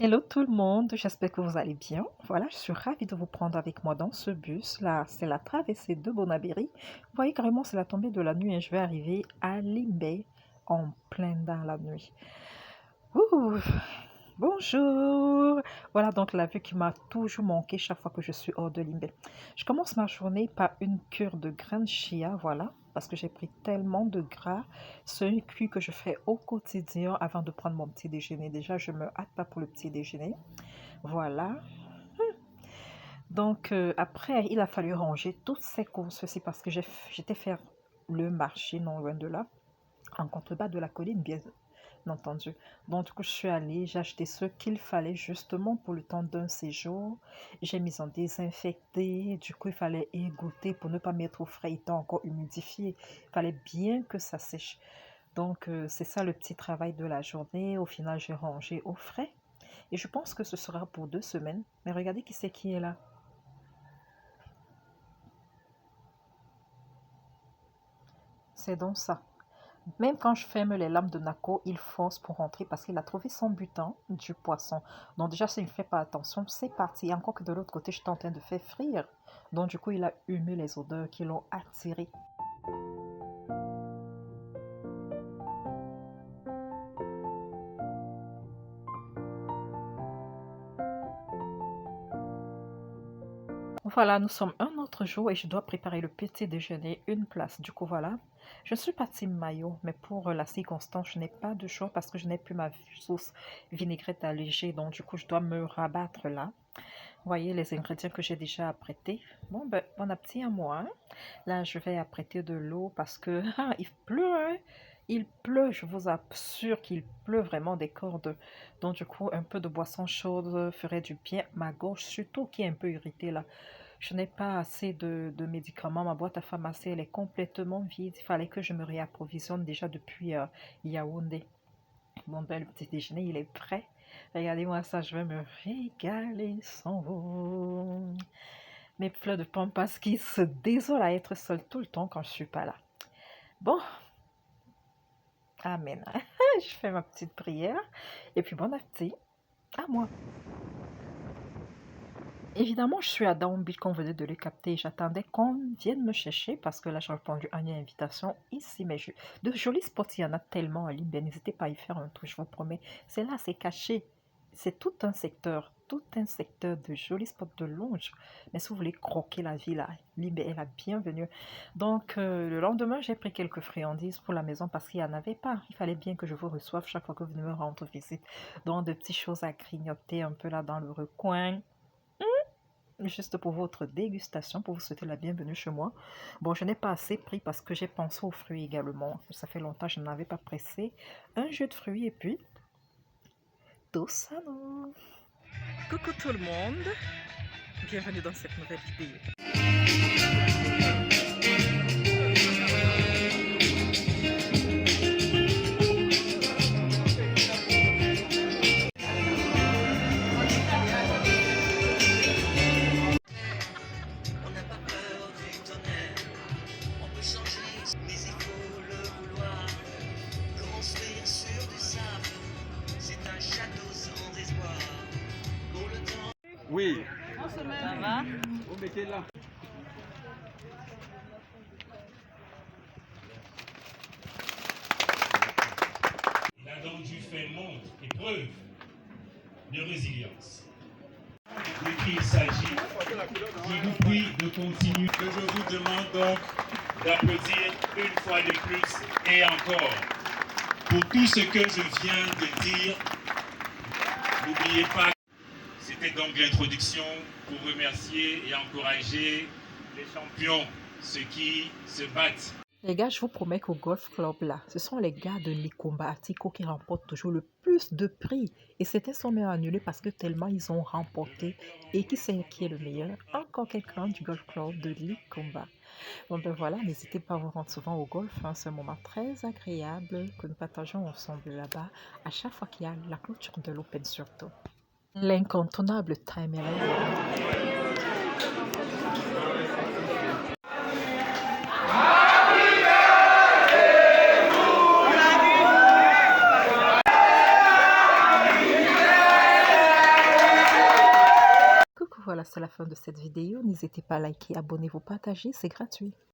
Hello tout le monde, j'espère que vous allez bien. Voilà, je suis ravie de vous prendre avec moi dans ce bus. Là, c'est la traversée de Bonabéry. Vous voyez carrément, c'est la tombée de la nuit et je vais arriver à Limbé en plein dans la nuit. Ouh, bonjour. Voilà donc la vue qui m'a toujours manqué chaque fois que je suis hors de Limbé. Je commence ma journée par une cure de graines chia, voilà, parce que j'ai pris tellement de gras. C'est une cure que je fais au quotidien avant de prendre mon petit déjeuner. Déjà, je me hâte pas pour le petit déjeuner. Voilà. Donc, après, il a fallu ranger toutes ces courses aussi parce que j'étais faire le marché non loin de là, en contrebas de la colline, bien entendu. Donc, du coup, je suis allée, j'ai acheté ce qu'il fallait justement pour le temps d'un séjour. J'ai mis en désinfecté. Du coup, il fallait égoutter pour ne pas mettre au frais, étant encore humidifié. Il fallait bien que ça sèche. Donc, c'est ça le petit travail de la journée. Au final, j'ai rangé au frais. Et je pense que ce sera pour 2 semaines. Mais regardez qui c'est qui est là. C'est donc ça. Même quand je ferme les lames de Nako, il force pour rentrer parce qu'il a trouvé son butin du poisson. Donc déjà, s'il ne fait pas attention, c'est parti. Et encore que de l'autre côté, je suis en train de faire frire. Donc du coup, il a humé les odeurs qui l'ont attiré. Voilà, nous sommes un autre jour et je dois préparer le petit déjeuner, une place. Du coup, voilà, je suis partie maillot, mais pour la circonstance, je n'ai pas de choix parce que je n'ai plus ma sauce vinaigrette allégée. Donc, du coup, je dois me rabattre là. Vous voyez les ingrédients que j'ai déjà apprêtés. Bon, ben, bon appétit à moi, hein. Là, je vais apprêter de l'eau parce que il pleut, hein. Il pleut, je vous assure qu'il pleut vraiment des cordes. Donc, du coup, un peu de boisson chaude ferait du bien. Ma gorge, surtout, qui est un peu irritée là. Je n'ai pas assez de médicaments. Ma boîte à pharmacie, elle est complètement vide. Il fallait que je me réapprovisionne déjà depuis Yaoundé. Bon, ben, le petit déjeuner, il est prêt. Regardez-moi ça, je vais me régaler sans vous. Mes fleurs de pampas qui se désolent à être seules tout le temps quand je suis pas là. Bon, amen. Je fais ma petite prière. Et puis bon appétit à moi. Évidemment, je suis à Daombi qu'on venait de le capter. J'attendais qu'on vienne me chercher parce que là, j'ai répondu à une invitation ici. Mais de jolis spots, il y en a tellement à Limbe. N'hésitez pas à y faire un tour, je vous promets. C'est là, c'est caché. C'est tout un secteur de jolis spots de longe. Mais si vous voulez croquer la vie là, Limbe est la bienvenue. Donc, le lendemain, j'ai pris quelques friandises pour la maison parce qu'il n'y en avait pas. Il fallait bien que je vous reçoive chaque fois que vous venez me rendre visite. Donc, de petites choses à grignoter un peu là dans le recoin juste pour votre dégustation, pour vous souhaiter la bienvenue chez moi. Bon, je n'ai pas assez pris parce que j'ai pensé aux fruits également. Ça fait longtemps que je n'avais pas pressé un jus de fruits et puis tout ça non. Coucou tout le monde, bienvenue dans cette nouvelle vidéo. Oui. Ça va? Vous mettez là. Il a donc dû faire montre et preuve de résilience. De qui il s'agit, je vous prie de continuer. Je vous demande donc d'applaudir une fois de plus et encore pour tout ce que je viens de dire. N'oubliez pas, c'était donc l'introduction pour remercier et encourager les champions, ceux qui se battent. Les gars, je vous promets qu'au Golf Club, là, ce sont les gars de Likomba Atiko qui remportent toujours le plus de prix. Et c'était sommet annulé parce que tellement ils ont remporté. Et qui c'est qui est le meilleur? Encore quelqu'un du Golf Club de Likomba. Bon ben voilà, n'hésitez pas à vous rendre souvent au golf. Hein, c'est un moment très agréable que nous partageons ensemble là-bas à chaque fois qu'il y a la clôture de l'Open surtout. L'incontournable Time Eleven. Voilà, c'est la fin de cette vidéo. N'hésitez pas à liker, abonnez-vous, partagez, c'est gratuit.